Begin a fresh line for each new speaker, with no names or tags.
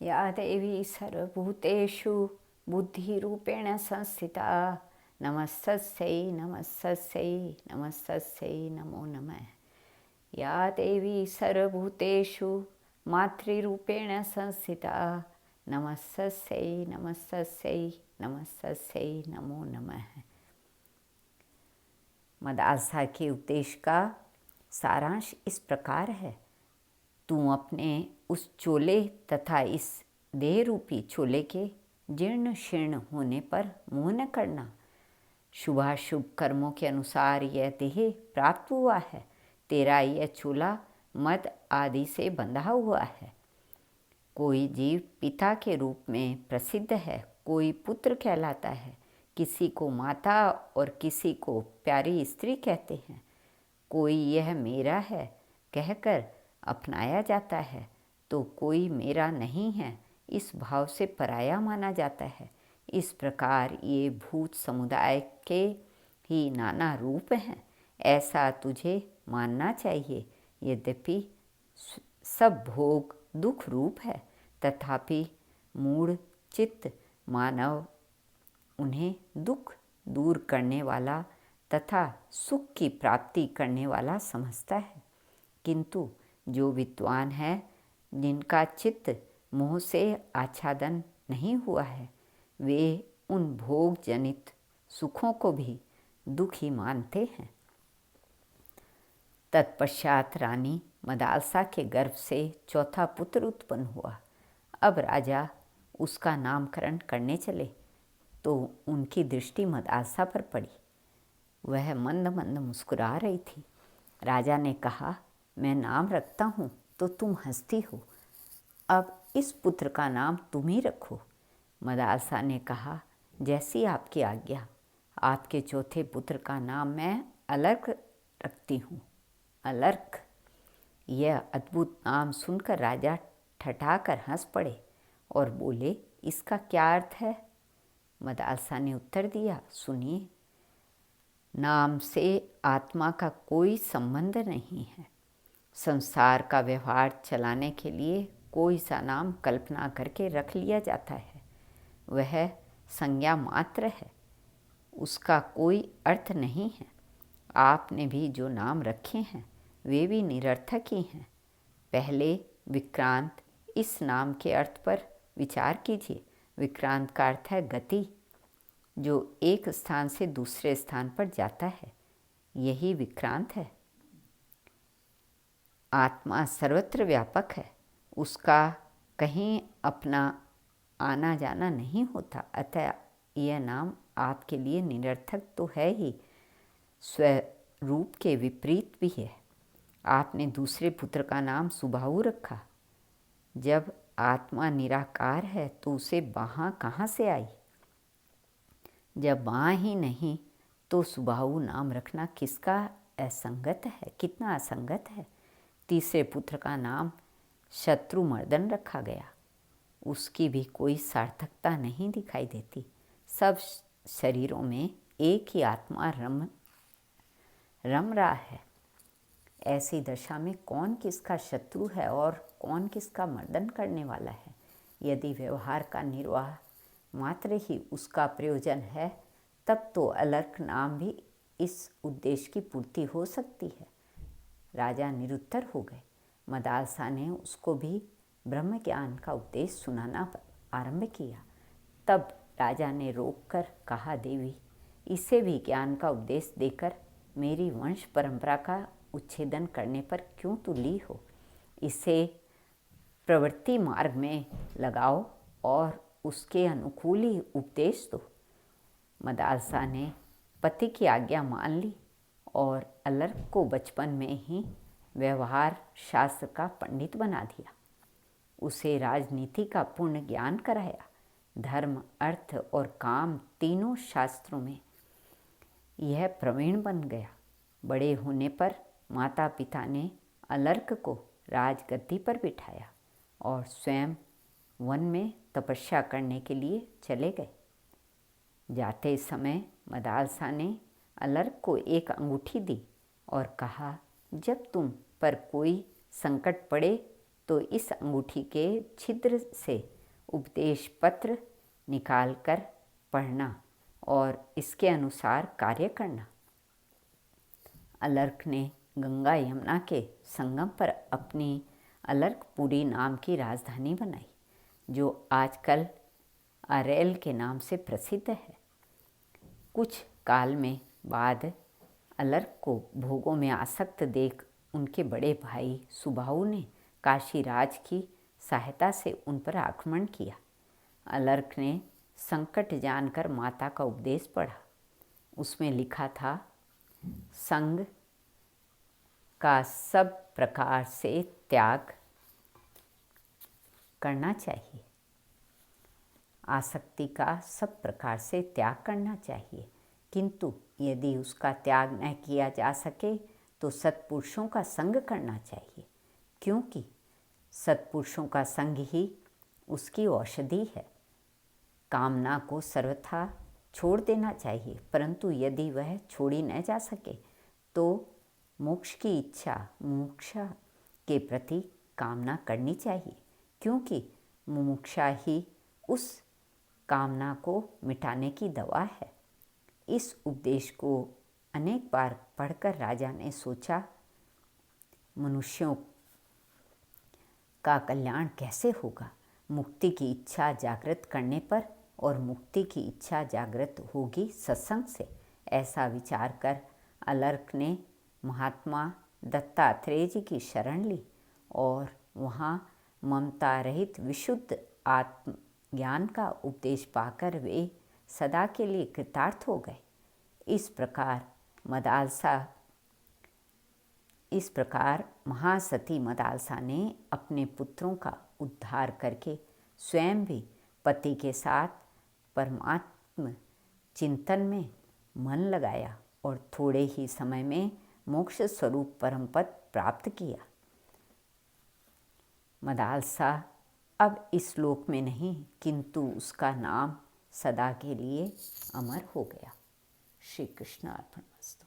या देवी सर्वभूतेषु बुद्धिरूपेण संस्थिता नमस्तस्यै नमस्तस्यै नमस्तस्यै नमो नमः। या देवी सर्वभूतेषु मातृरूपेण संस्थिता नमस्तस्यै नमस्तस्यै नमस्तस्यै नमो नमः। मदालसा के उपदेश का सारांश इस प्रकार है। तू अपने उस चोले तथा इस देह रूपी चोले के जीर्ण शीर्ण होने पर मोह न करना। शुभाशुभ कर्मों के अनुसार यह देह प्राप्त हुआ है। तेरा यह चोला मद आदि से बंधा हुआ है। कोई जीव पिता के रूप में प्रसिद्ध है, कोई पुत्र कहलाता है, किसी को माता और किसी को प्यारी स्त्री कहते हैं। कोई यह मेरा है कहकर अपनाया जाता है, तो कोई मेरा नहीं है इस भाव से पराया माना जाता है। इस प्रकार ये भूत समुदाय के ही नाना रूप हैं, ऐसा तुझे मानना चाहिए। यद्यपि सब भोग दुख रूप है, तथापि मूढ़ चित्त मानव उन्हें दुख दूर करने वाला तथा सुख की प्राप्ति करने वाला समझता है। किंतु जो विद्वान है, जिनका चित्त मोह से आच्छादन नहीं हुआ है, वे उन भोग जनित सुखों को भी दुख ही मानते हैं। तत्पश्चात रानी मदालसा के गर्भ से चौथा पुत्र उत्पन्न हुआ। अब राजा उसका नामकरण करने चले तो उनकी दृष्टि मदालसा पर पड़ी। वह मंद मंद मुस्कुरा रही थी। राजा ने कहा, मैं नाम रखता हूँ तो तुम हंसती हो, अब इस पुत्र का नाम तुम ही रखो। मदालसा ने कहा, जैसी आपकी आज्ञा। आपके चौथे पुत्र का नाम मैं अलर्क रखती हूँ। अलर्क। यह अद्भुत नाम सुनकर राजा ठठाकर हंस पड़े और बोले, इसका क्या अर्थ है? मदालसा ने उत्तर दिया, सुनिए। नाम से आत्मा का कोई संबंध नहीं है। संसार का व्यवहार चलाने के लिए कोई सा नाम कल्पना करके रख लिया जाता है। वह संज्ञा मात्र है, उसका कोई अर्थ नहीं है। आपने भी जो नाम रखे हैं वे भी निरर्थक ही हैं। पहले विक्रांत इस नाम के अर्थ पर विचार कीजिए। विक्रांत का अर्थ है गति, जो एक स्थान से दूसरे स्थान पर जाता है, यही विक्रांत है। आत्मा सर्वत्र व्यापक है, उसका कहीं अपना आना जाना नहीं होता। अतः यह नाम आपके लिए निरर्थक तो है ही, स्वरूप के विपरीत भी है। आपने दूसरे पुत्र का नाम सुबाहु रखा। जब आत्मा निराकार है तो उसे बाँह कहाँ से आई? जब बाँह ही नहीं तो सुबाहु नाम रखना किसका असंगत है, कितना असंगत है। तीसरे पुत्र का नाम शत्रुमर्दन रखा गया। उसकी भी कोई सार्थकता नहीं दिखाई देती। सब शरीरों में एक ही आत्मा रम रहा है। ऐसी दशा में कौन किसका शत्रु है और कौन किसका मर्दन करने वाला है? यदि व्यवहार का निर्वाह मात्र ही उसका प्रयोजन है, तब तो अलर्क नाम भी इस उद्देश्य की पूर्ति हो सकती है। राजा निरुत्तर हो गए। मदालसा ने उसको भी ब्रह्म ज्ञान का उपदेश सुनाना आरंभ किया। तब राजा ने रोककर कहा, देवी, इसे भी ज्ञान का उपदेश देकर मेरी वंश परंपरा का उच्छेदन करने पर क्यों तुली हो? इसे प्रवृत्ति मार्ग में लगाओ और उसके अनुकूल ही उपदेश दो। मदालसा ने पति की आज्ञा मान ली और अलर्क को बचपन में ही व्यवहार शास्त्र का पंडित बना दिया। उसे राजनीति का पूर्ण ज्ञान कराया। धर्म, अर्थ और काम तीनों शास्त्रों में यह प्रवीण बन गया। बड़े होने पर माता पिता ने अलर्क को राजगद्दी पर बिठाया और स्वयं वन में तपस्या करने के लिए चले गए। जाते समय मदालसा ने अलर्क को एक अंगूठी दी और कहा, जब तुम पर कोई संकट पड़े तो इस अंगूठी के छिद्र से उपदेश पत्र निकालकर पढ़ना और इसके अनुसार कार्य करना। अलर्क ने गंगा यमुना के संगम पर अपनी अलर्कपुरी नाम की राजधानी बनाई, जो आजकल अरेल के नाम से प्रसिद्ध है। कुछ काल में बाद अलर्क को भोगों में आसक्त देख उनके बड़े भाई सुबाहु ने काशीराज की सहायता से उन पर आक्रमण किया। अलर्क ने संकट जानकर माता का उपदेश पढ़ा। उसमें लिखा था, संग का सब प्रकार से त्याग करना चाहिए, आसक्ति का सब प्रकार से त्याग करना चाहिए, किंतु यदि उसका त्याग न किया जा सके तो सत्पुरुषों का संग करना चाहिए, क्योंकि सत्पुरुषों का संग ही उसकी औषधि है। कामना को सर्वथा छोड़ देना चाहिए, परंतु यदि वह छोड़ी न जा सके तो मोक्ष की इच्छा, मुमुक्षा के प्रति कामना करनी चाहिए, क्योंकि मुमुक्षा ही उस कामना को मिटाने की दवा है। इस उपदेश को अनेक बार पढ़कर राजा ने सोचा, मनुष्यों का कल्याण कैसे होगा? मुक्ति की इच्छा जागृत करने पर, और मुक्ति की इच्छा जागृत होगी सत्संग से। ऐसा विचार कर अलर्क ने महात्मा दत्तात्रेय जी की शरण ली और वहाँ ममता रहित विशुद्ध आत्मज्ञान का उपदेश पाकर वे सदा के लिए कृतार्थ हो गए। इस प्रकार महासती मदालसा ने अपने पुत्रों का उद्धार करके स्वयं भी पति के साथ परमात्म चिंतन में मन लगाया और थोड़े ही समय में मोक्ष स्वरूप परम पद प्राप्त किया। मदालसा अब इस लोक में नहीं, किंतु उसका नाम सदा के लिए अमर हो गया। श्री कृष्ण अर्पणमस्तु।